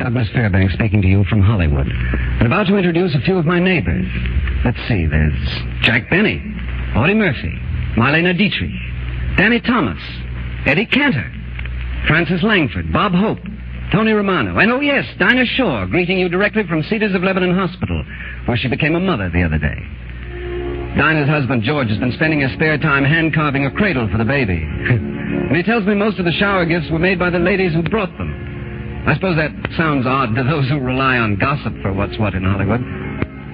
Douglas Fairbanks speaking to you from Hollywood. I'm about to introduce a few of my neighbors. Let's see, there's Jack Benny, Audie Murphy, Marlena Dietrich, Danny Thomas, Eddie Cantor, Francis Langford, Bob Hope, Tony Romano, and oh yes, Dinah Shore, greeting you directly from Cedars of Lebanon Hospital, where she became a mother the other day. Dinah's husband, George, has been spending his spare time hand-carving a cradle for the baby. And he tells me most of the shower gifts were made by the ladies who brought them. I suppose that sounds odd to those who rely on gossip for what's what in Hollywood.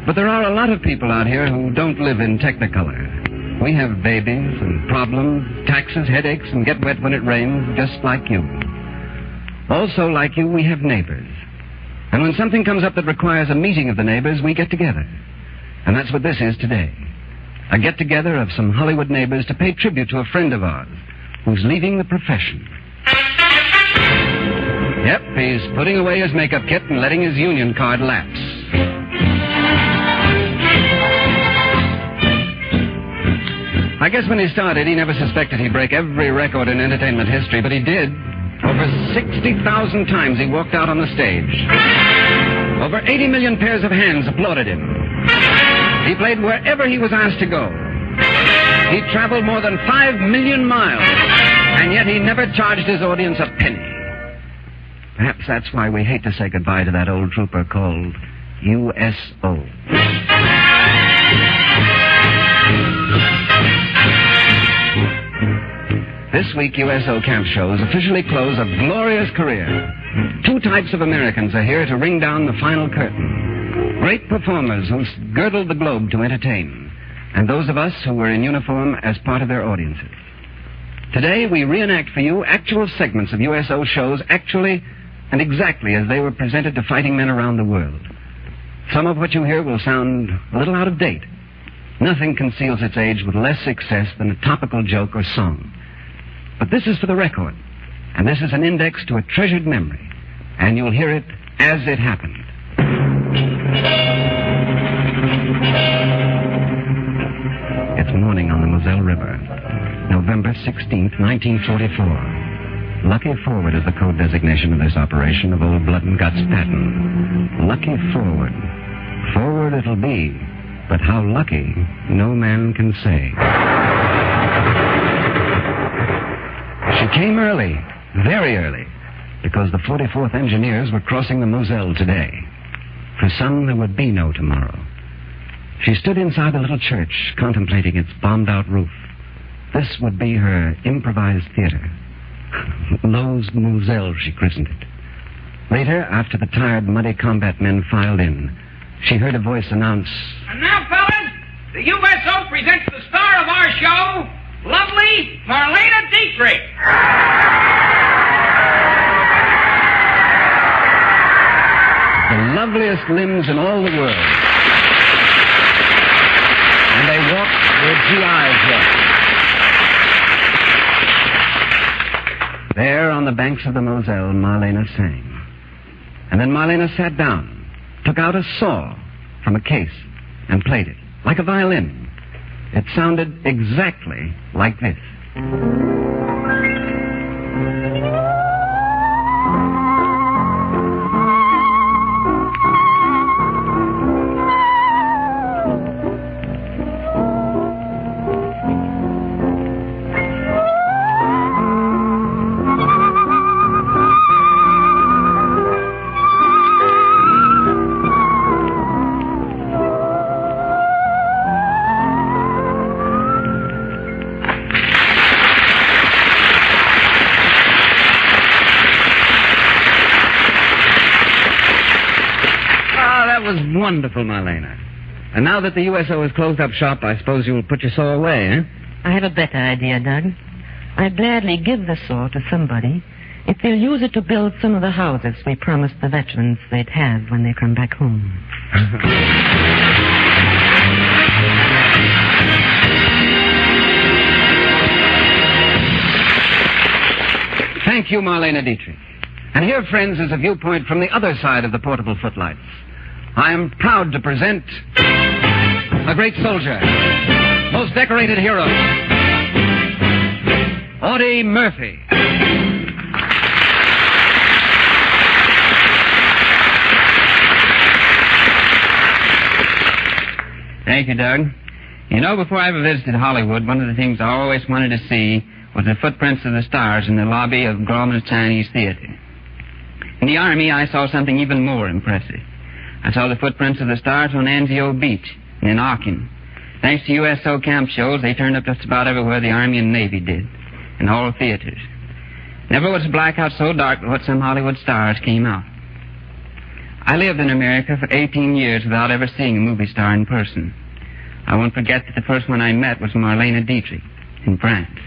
But there are a lot of people out here who don't live in Technicolor. We have babies and problems, taxes, headaches, and get wet when it rains, just like you. Also, like you, we have neighbors. And when something comes up that requires a meeting of the neighbors, we get together. And that's what this is today. A get-together of some Hollywood neighbors to pay tribute to a friend of ours who's leaving the profession. Yep, he's putting away his makeup kit and letting his union card lapse. I guess when he started, he never suspected he'd break every record in entertainment history, but he did. Over 60,000 times he walked out on the stage. Over 80 million pairs of hands applauded him. He played wherever he was asked to go. He traveled more than 5 million miles, and yet he never charged his audience a penny. Perhaps that's why we hate to say goodbye to that old trooper called USO. This week, USO Camp shows officially close a glorious career. 2 types of Americans are here to ring down the final curtain. Great performers who girdled the globe to entertain, and those of us who were in uniform as part of their audiences. Today, we reenact for you actual segments of USO shows actually and exactly as they were presented to fighting men around the world. Some of what you hear will sound a little out of date. Nothing conceals its age with less success than a topical joke or song. But this is for the record, and this is an index to a treasured memory, and you'll hear it as it happened. It's morning on the Moselle River, November 16th, 1944. Lucky Forward is the code designation of this operation of old Blood and Guts Patton. Lucky Forward. Forward it'll be, but how lucky, no man can say. She came early, very early, because the 44th Engineers were crossing the Moselle today. For some, there would be no tomorrow. She stood inside the little church, contemplating its bombed-out roof. This would be her improvised theater. Lowe's Moselle, she christened it. Later, after the tired, muddy combat men filed in, she heard a voice announce, "And now, fellas, the USO presents the star of our show, lovely Marlena Dietrich." The loveliest limbs in all the world. And they walked where GIs walked. There on the banks of the Moselle, Marlena sang. And then Marlena sat down, took out a saw from a case, and played it, like a violin. It sounded exactly like this. Wonderful, Marlena. And now that the USO has closed up shop, I suppose you'll put your saw away, eh? I have a better idea, Doug. I'd gladly give the saw to somebody if they'll use it to build some of the houses we promised the veterans they'd have when they come back home. Thank you, Marlena Dietrich. And here, friends, is a viewpoint from the other side of the portable footlights. I am proud to present a great soldier, most decorated hero, Audie Murphy. Thank you, Doug. You know, before I ever visited Hollywood, one of the things I always wanted to see was the footprints of the stars in the lobby of Grauman's Chinese Theater. In the Army, I saw something even more impressive. I saw the footprints of the stars on Anzio Beach and in Aachen. Thanks to USO camp shows, they turned up just about everywhere the Army and Navy did, in all theaters. Never was a blackout so dark that some Hollywood stars came out. I lived in America for 18 years without ever seeing a movie star in person. I won't forget that the first one I met was Marlene Dietrich in France.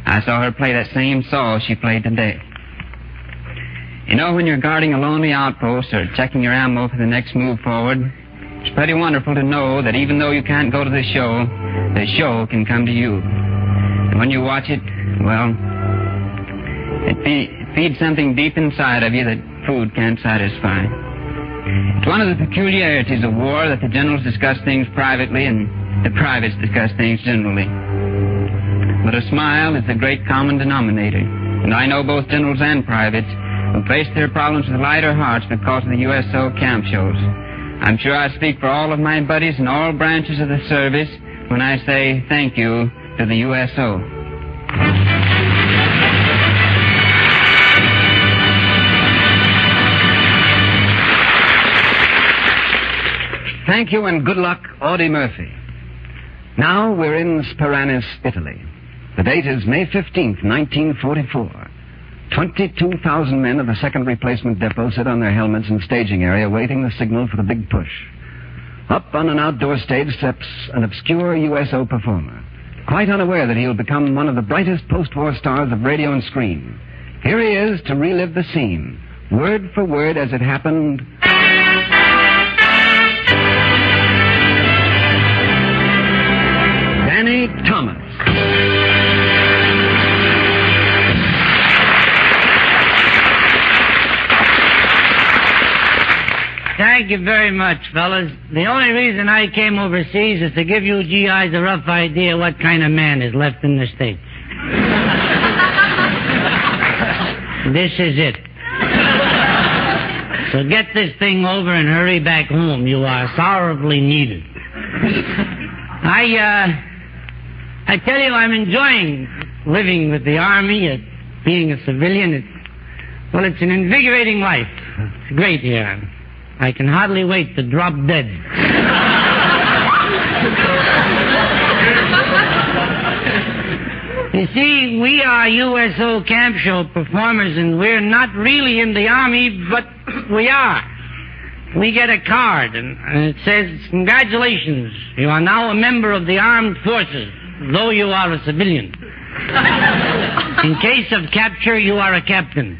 I saw her play that same Saul she played today. You know, when you're guarding a lonely outpost or checking your ammo for the next move forward, it's pretty wonderful to know that even though you can't go to the show can come to you. And when you watch it, well, it feeds something deep inside of you that food can't satisfy. It's one of the peculiarities of war that the generals discuss things privately and the privates discuss things generally. But a smile is the great common denominator, and I know both generals and privates who face their problems with lighter hearts because of the USO camp shows. I'm sure I speak for all of my buddies in all branches of the service when I say thank you to the USO. Thank you and good luck, Audie Murphy. Now we're in Speranis, Italy. The date is May 15th, 1944. 22,000 men of the 2nd Replacement Depot sit on their helmets in the staging area waiting the signal for the big push. Up on an outdoor stage steps an obscure USO performer, quite unaware that he'll become one of the brightest post-war stars of radio and screen. Here he is to relive the scene, word for word as it happened. Danny Thomas. Thank you very much, fellas. The only reason I came overseas is to give you GIs a rough idea what kind of man is left in the States. This is it. So get this thing over and hurry back home. You are sorrowfully needed. I tell you, I'm enjoying living with the Army, being a civilian. It's an invigorating life. It's great here. I can hardly wait to drop dead. You see, we are USO camp show performers, and we're not really in the Army, but we are. We get a card, and it says, "Congratulations, you are now a member of the armed forces, though you are a civilian. In case of capture, you are a captain."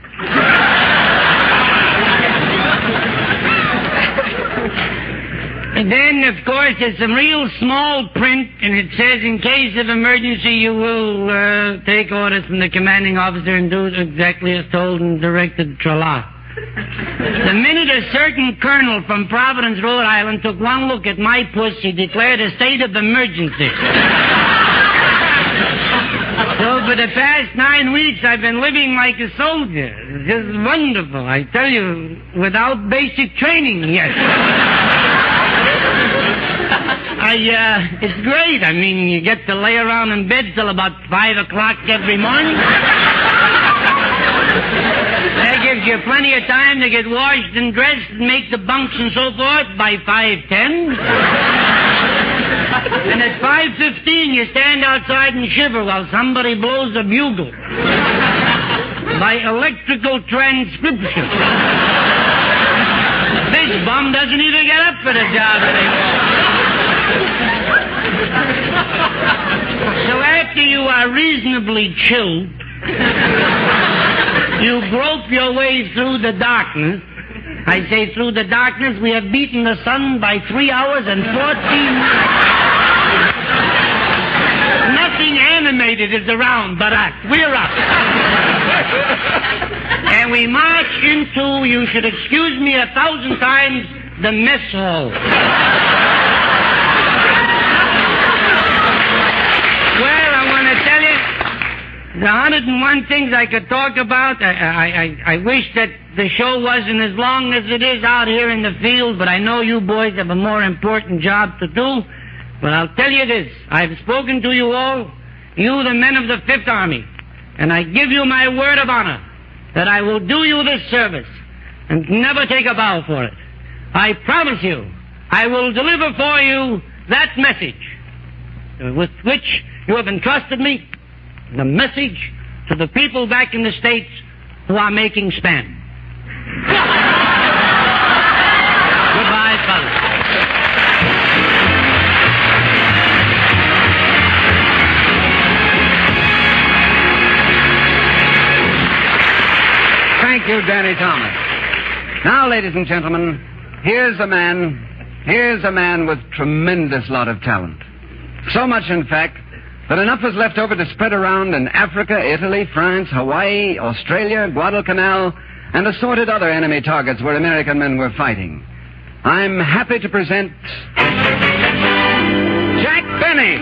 And then, of course, there's some real small print, and it says, "In case of emergency, you will take orders from the commanding officer and do exactly as told and directed, tra-la." The minute a certain colonel from Providence, Rhode Island, took one look at my puss, he declared a state of emergency. So for the past 9 weeks, I've been living like a soldier. It's just wonderful, I tell you, without basic training yet. It's great. I mean, you get to lay around in bed till about 5 o'clock every morning. That gives you plenty of time to get washed and dressed and make the bunks and so forth by 5:10. And at 5:15, you stand outside and shiver while somebody blows a bugle. By electrical transcription. This bum doesn't even get up for the job anymore. So after you are reasonably chilled, you grope your way through the darkness. I say through the darkness. We have beaten the sun by 3 hours and 14 minutes. Nothing animated is around but us. We're up. And we march into, you should excuse me 1,000 times, the mess hall. Well, I want to tell you, the 101 things I could talk about. I wish that the show wasn't as long as it is out here in the field, but I know you boys have a more important job to do. But I'll tell you this. I've spoken to you all, you the men of the Fifth Army, and I give you my word of honor that I will do you this service and never take a bow for it. I promise you I will deliver for you that message with which you have entrusted me, the message to the people back in the States who are making spend. Goodbye, fellas. Thank you, Danny Thomas. Now, ladies and gentlemen, here's a man with tremendous lot of talent. So much, in fact, that enough was left over to spread around in Africa, Italy, France, Hawaii, Australia, Guadalcanal, and assorted other enemy targets where American men were fighting. I'm happy to present Jack Benny.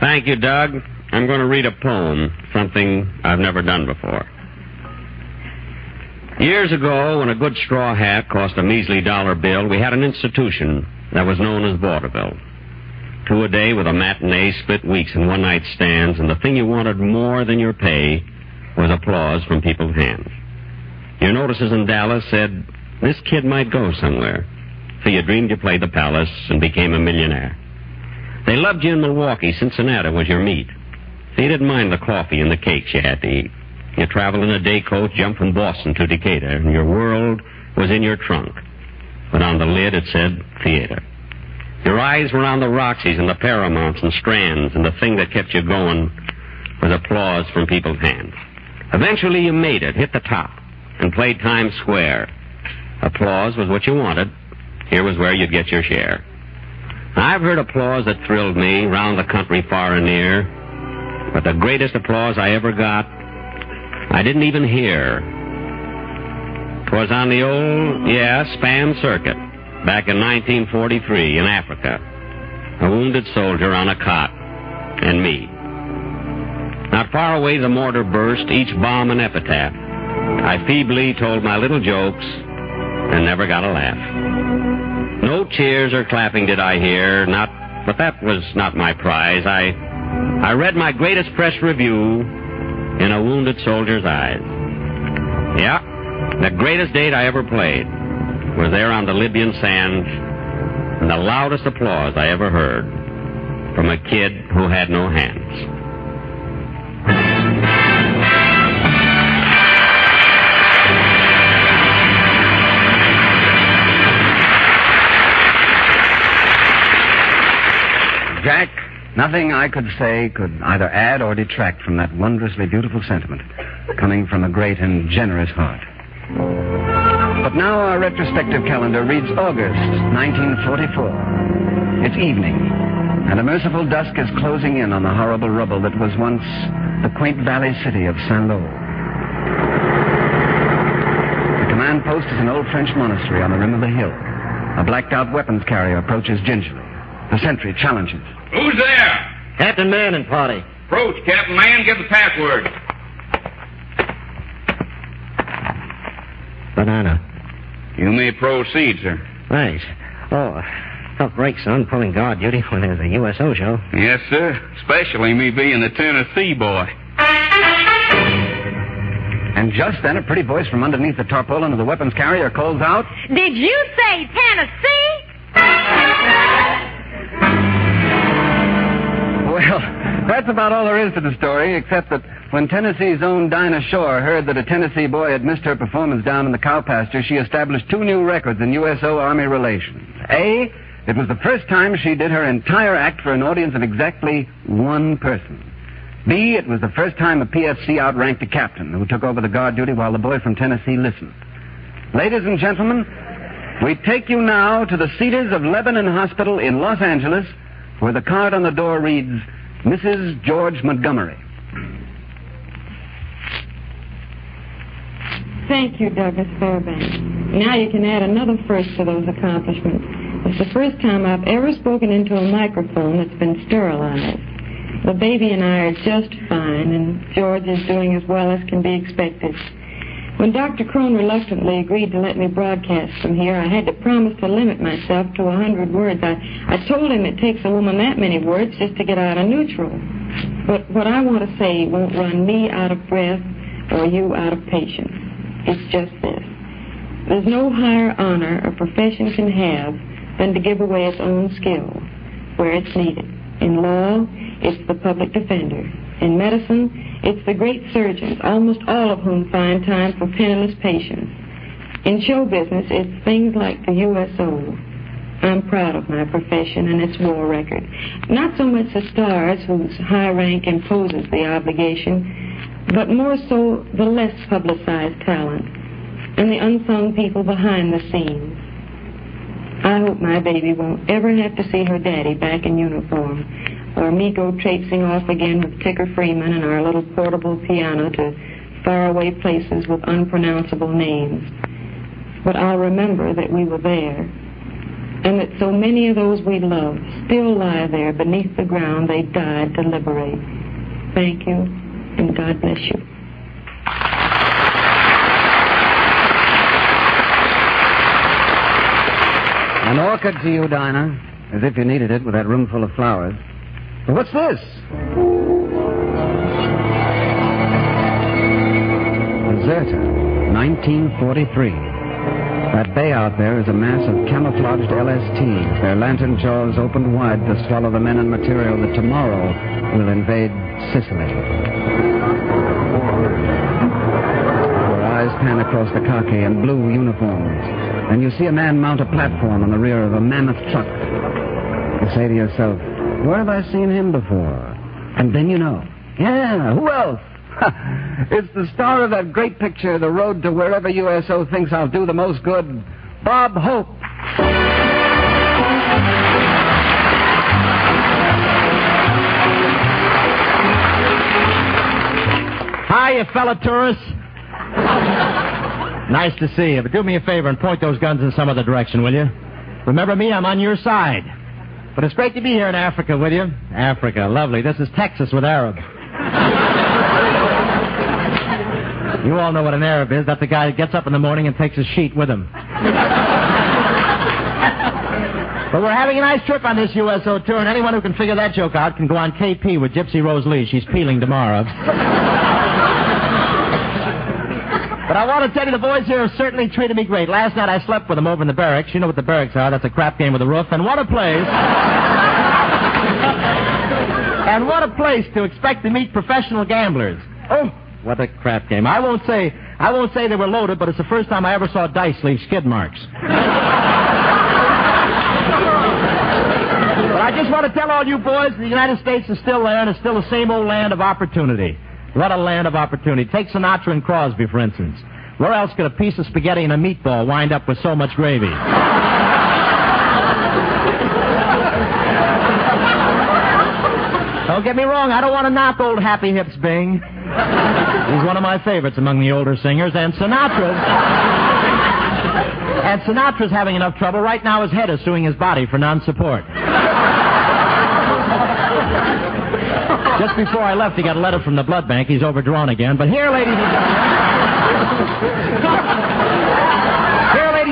Thank you, Doug. I'm going to read a poem, something I've never done before. Years ago, when a good straw hat cost a measly $1 bill, we had an institution that was known as vaudeville. 2 a day with a matinee, split weeks, and one-night stands, and the thing you wanted more than your pay was applause from people's hands. Your notices in Dallas said, this kid might go somewhere. So you dreamed you played the Palace and became a millionaire. They loved you in Milwaukee. Cincinnati was your meat. So you didn't mind the coffee and the cakes you had to eat. You traveled in a day coach, jumped from Boston to Decatur, and your world was in your trunk. But on the lid it said theater. Your eyes were on the Roxys and the Paramounts and Strands, and the thing that kept you going was applause from people's hands. Eventually you made it, hit the top, and played Times Square. Applause was what you wanted. Here was where you'd get your share. Now, I've heard applause that thrilled me round the country far and near, but the greatest applause I ever got, I didn't even hear. 'Twas on the old, Spam circuit, back in 1943 in Africa. A wounded soldier on a cot, and me. Not far away the mortar burst, each bomb an epitaph. I feebly told my little jokes and never got a laugh. No cheers or clapping did I hear, but that was not my prize. I read my greatest press review in a wounded soldier's eyes. Yeah, the greatest date I ever played was there on the Libyan sands, and the loudest applause I ever heard from a kid who had no hands. Jack, nothing I could say could either add or detract from that wondrously beautiful sentiment coming from a great and generous heart. But now our retrospective calendar reads August 1944. It's evening, and a merciful dusk is closing in on the horrible rubble that was once the quaint valley city of Saint-Lô. The command post is an old French monastery on the rim of the hill. A blacked-out weapons carrier approaches gingerly. The sentry challenges. Who's there? Captain Mann and party. Approach, Captain Mann. Give the password. Banana. You may proceed, sir. Thanks. Oh, tough break, son, pulling guard duty when there's a USO show. Yes, sir. Especially me being the Tennessee boy. And just then a pretty voice from underneath the tarpaulin of the weapons carrier calls out, Did you say Tennessee? Well, that's about all there is to the story, except that when Tennessee's own Dinah Shore heard that a Tennessee boy had missed her performance down in the cow pasture, she established 2 new records in USO Army relations. A, it was the first time she did her entire act for an audience of exactly 1 person. B, it was the first time a PFC outranked a captain who took over the guard duty while the boy from Tennessee listened. Ladies and gentlemen, we take you now to the Cedars of Lebanon Hospital in Los Angeles, where the card on the door reads, Mrs. George Montgomery. Thank you, Douglas Fairbanks. Now you can add another first to those accomplishments. It's the first time I've ever spoken into a microphone that's been sterilized. The baby and I are just fine, and George is doing as well as can be expected. When Dr. Crone reluctantly agreed to let me broadcast from here, I had to promise to limit myself to 100 words. I told him it takes a woman that many words just to get out of neutral. But what I want to say won't run me out of breath or you out of patience. It's just this. There's no higher honor a profession can have than to give away its own skill where it's needed. In law, it's the public defender. In medicine, it's the great surgeons, almost all of whom find time for penniless patients. In show business, it's things like the USO. I'm proud of my profession and its war record. Not so much the stars whose high rank imposes the obligation, but more so the less publicized talent and the unsung people behind the scenes. I hope my baby won't ever have to see her daddy back in uniform, or me go traipsing off again with Ticker Freeman and our little portable piano to faraway places with unpronounceable names. But I'll remember that we were there, and that so many of those we loved still lie there beneath the ground they died to liberate. Thank you, and God bless you. An orchid to you, Dinah, as if you needed it with that room full of flowers. But what's this? Deserta, 1943. That bay out there is a mass of camouflaged LSTs, their lantern jaws opened wide to swallow the men and material that tomorrow will invade Sicily. Your eyes pan across the khaki and blue uniforms, and you see a man mount a platform on the rear of a mammoth truck. You say to yourself, where have I seen him before? And then you know. Yeah, who else? It's the star of that great picture, The Road to Wherever USO Thinks I'll Do the Most Good, Bob Hope. Hi, you fellow tourists. Nice to see you, but do me a favor and point those guns in some other direction, will you? Remember me, I'm on your side. But it's great to be here in Africa with you. Africa, lovely. This is Texas with Arab. You all know what an Arab is. That's the guy that gets up in the morning and takes his sheet with him. But we're having a nice trip on this USO tour, and anyone who can figure that joke out can go on KP with Gypsy Rose Lee. She's peeling tomorrow. But I want to tell you, the boys here have certainly treated me great. Last night I slept with them over in the barracks. You know what the barracks are. That's a crap game with a roof. And what a place. And what a place to expect to meet professional gamblers. Oh, what a crap game. I won't say they were loaded, but it's the first time I ever saw dice leave skid marks. But I just want to tell all you boys, the United States is still there, and it's still the same old land of opportunity. What a land of opportunity. Take Sinatra and Crosby, for instance. Where else could a piece of spaghetti and a meatball wind up with so much gravy? Don't get me wrong, I don't want to knock old Happy Hips Bing. He's one of my favorites among the older singers, and Sinatra's having enough trouble. Right now his head is suing his body for non-support. Just before I left, he got a letter from the blood bank. He's overdrawn again. But here, ladies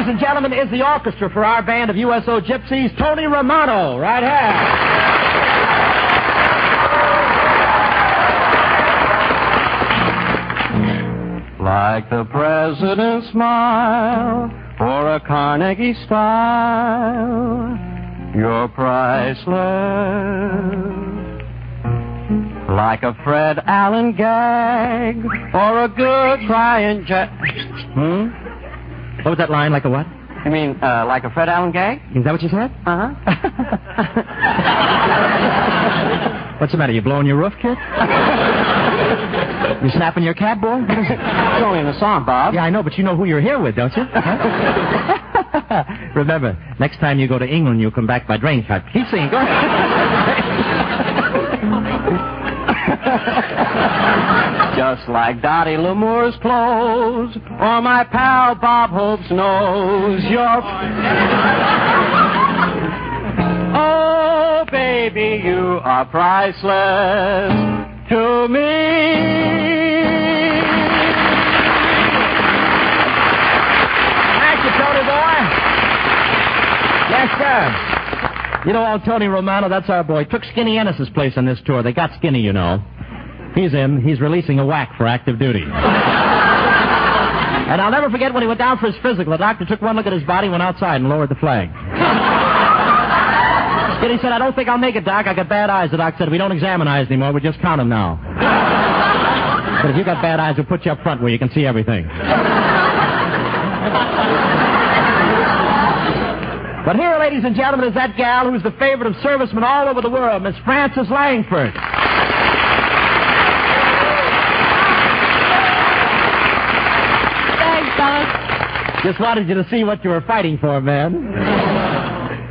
and gentlemen, is the orchestra for our band of USO Gypsies, Tony Romano, right here. Like the president's smile or a Carnegie style, you're priceless. Like a Fred Allen gag or a good crying Jack. What was that line? Like a what? You mean like a Fred Allen gag? Is that what you said? Uh-huh. What's the matter? You blowing your roof, kid? You snapping your cab, boy? It's only in the song, Bob. Yeah, I know, but you know who you're here with, don't you? Remember, next time you go to England, you'll come back by drain pipe. Keep singing. Go ahead. Just like Dottie Lamour's clothes or my pal Bob Hope's nose. Oh, baby, you are priceless to me. You know, old Tony Romano, that's our boy. Took Skinny Ennis's place on this tour. They got Skinny, you know. He's in. He's releasing a whack for active duty. And I'll never forget when he went down for his physical. The doctor took one look at his body, went outside, and lowered the flag. Skinny said, I don't think I'll make it, Doc. I got bad eyes. The doc said, we don't examine eyes anymore. We just count them now. But if you got bad eyes, we'll put you up front where you can see everything. But here, ladies and gentlemen, is that gal who's the favorite of servicemen all over the world, Miss Frances Langford. Thanks, fellas. Just wanted you to see what you were fighting for, man.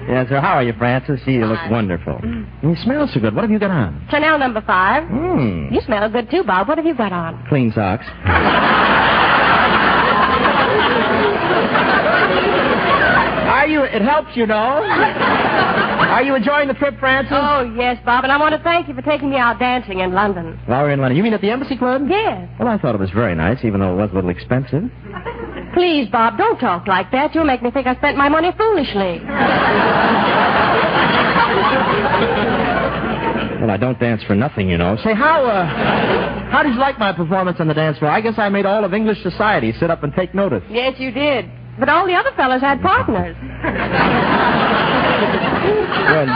Yes, sir. How are you, Frances? You look wonderful. You smell so good. What have you got on? Chanel number 5. You smell good, too, Bob. What have you got on? Clean socks. Are you? It helps, you know. Are you enjoying the trip, Frances? Oh, yes, Bob, and I want to thank you for taking me out dancing in London. While we're in London. You mean at the Embassy Club? Yes. Well, I thought it was very nice, even though it was a little expensive. Please, Bob, don't talk like that. You'll make me think I spent my money foolishly. Well, I don't dance for nothing, you know. Say, how did you like my performance on the dance floor? I guess I made all of English society sit up and take notice. Yes, you did. But all the other fellas had partners. Well,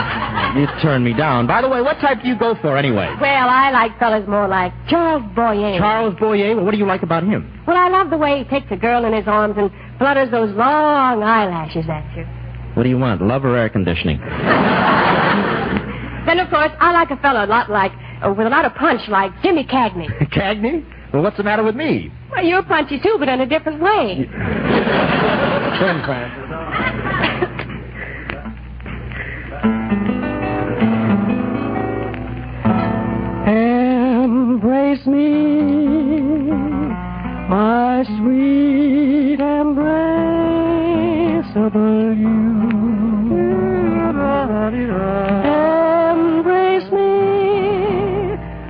you turned me down. By the way, what type do you go for anyway? Well, I like fellas more like Charles Boyer. Charles Boyer? Well, what do you like about him? Well, I love the way he takes a girl in his arms and flutters those long eyelashes at you. What do you want, love or air conditioning? Then, of course, I like a fellow a lot like, with a lot of punch, like Jimmy Cagney. Cagney? Well, what's the matter with me? Well, you're punchy, too, but in a different way. Turn, Frances. Embrace me, my sweet embraceable you. Embrace me,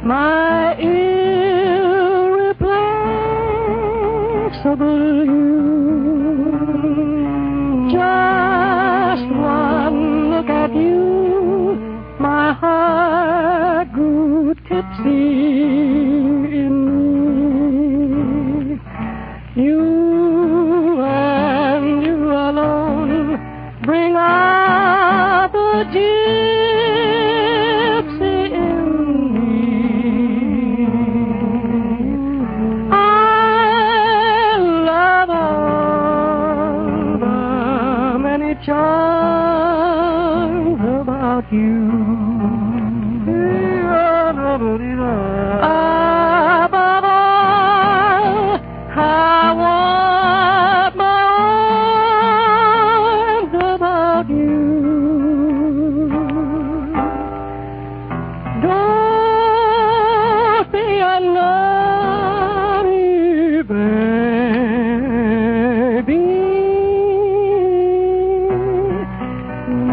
my irreplaceable you. Just one look at you, my heart grew tipsy in me. You and you alone bring out the gypsy in me. I love all the many charms about you. Above all, I want my arms about you. Don't be a naughty baby.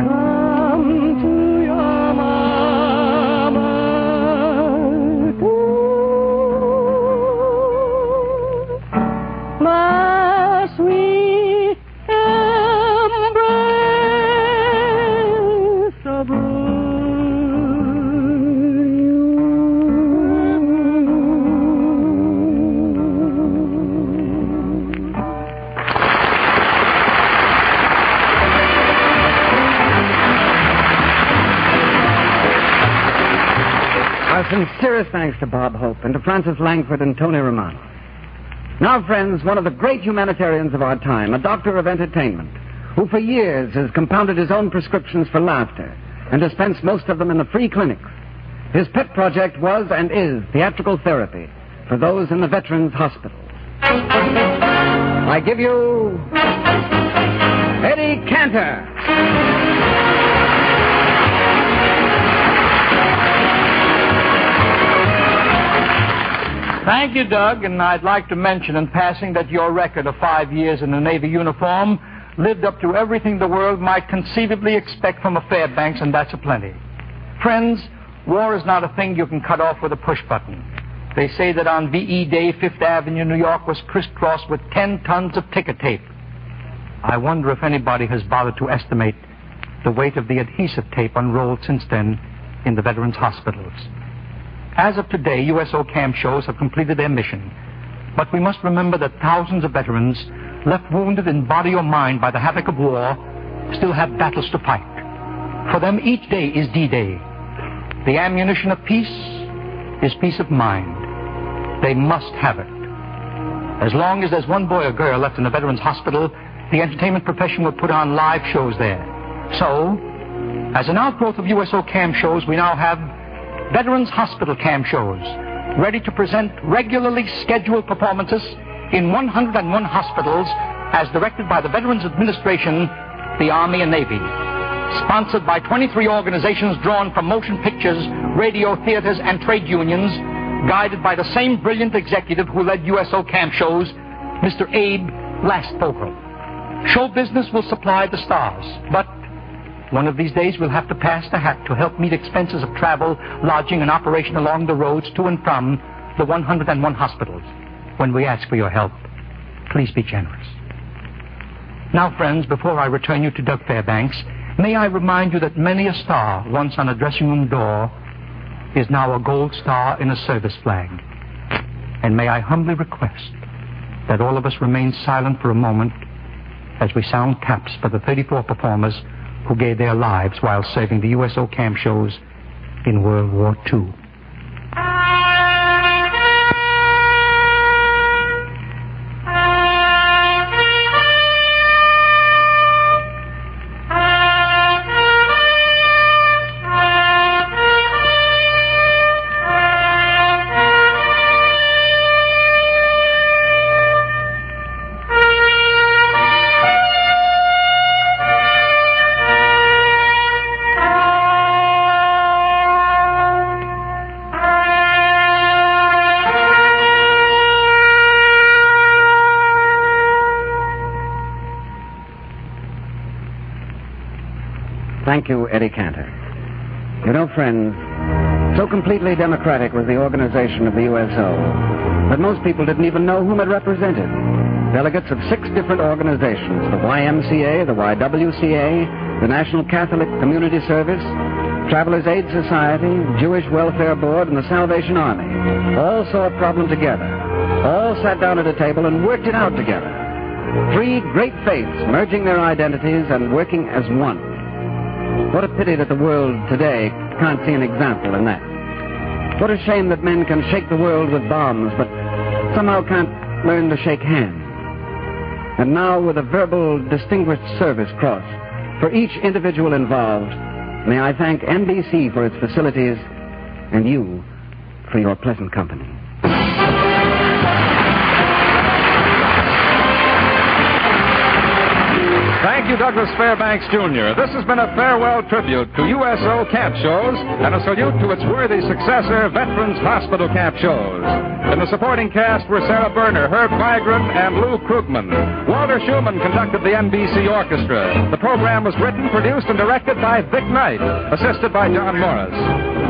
Come to your mama. My sweet Our sincerest thanks to Bob Hope and to Frances Langford and Tony Romano. Now, friends, one of the great humanitarians of our time, a doctor of entertainment, who for years has compounded his own prescriptions for laughter and dispensed most of them in the free clinics. His pet project was and is theatrical therapy for those in the veterans' hospitals. I give you Eddie Cantor. Thank you, Doug, and I'd like to mention in passing that your record of 5 years in a Navy uniform lived up to everything the world might conceivably expect from a Fairbanks, and that's aplenty. Friends, war is not a thing you can cut off with a push button. They say that on VE Day, 5th Avenue, New York was crisscrossed with 10 tons of ticker tape. I wonder if anybody has bothered to estimate the weight of the adhesive tape unrolled since then in the veterans' hospitals. As of today, USO camp shows have completed their mission. But we must remember that thousands of veterans, left wounded in body or mind by the havoc of war, still have battles to fight. For them, each day is D-Day. The ammunition of peace is peace of mind. They must have it. As long as there's one boy or girl left in a veterans hospital, the entertainment profession will put on live shows there. So, as an outgrowth of USO camp shows, we now have veterans hospital camp shows, ready to present regularly scheduled performances in 101 hospitals as directed by the Veterans Administration, the Army and Navy. Sponsored by 23 organizations drawn from motion pictures, radio theaters, and trade unions, guided by the same brilliant executive who led USO camp shows, Mr. Abe Lastfogle. Show business will supply the stars, but one of these days we'll have to pass the hat to help meet expenses of travel, lodging, and operation along the roads to and from the 101 hospitals. When we ask for your help, please be generous. Now, friends, before I return you to Doug Fairbanks, may I remind you that many a star once on a dressing room door is now a gold star in a service flag. And may I humbly request that all of us remain silent for a moment as we sound taps for the 34 performers who gave their lives while serving the USO camp shows in World War II. Thank you, Eddie Cantor. You know, friends, so completely democratic was the organization of the USO that most people didn't even know whom it represented. Delegates of 6 different organizations, the YMCA, the YWCA, the National Catholic Community Service, Travelers Aid Society, Jewish Welfare Board, and the Salvation Army, all saw a problem together, all sat down at a table and worked it out together. 3 great faiths merging their identities and working as one. What a pity that the world today can't see an example in that. What a shame that men can shake the world with bombs, but somehow can't learn to shake hands. And now, with a verbal Distinguished Service Cross for each individual involved, may I thank NBC for its facilities and you for your pleasant company. Thank you, Douglas Fairbanks, Jr. This has been a farewell tribute to USO camp shows and a salute to its worthy successor, Veterans Hospital Camp Shows. In the supporting cast were Sarah Berner, Herb Vigran, and Lou Krugman. Walter Schumann conducted the NBC Orchestra. The program was written, produced, and directed by Vic Knight, assisted by John Morris.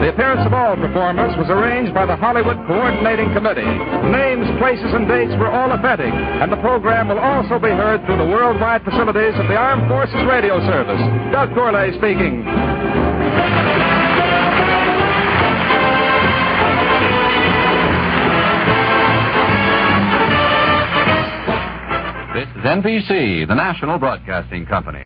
The appearance of all performers was arranged by the Hollywood Coordinating Committee. Names, places, and dates were all authentic, and the program will also be heard through the worldwide facilities of the Armed Forces Radio Service. Doug Gourlay speaking. This is NBC, the National Broadcasting Company.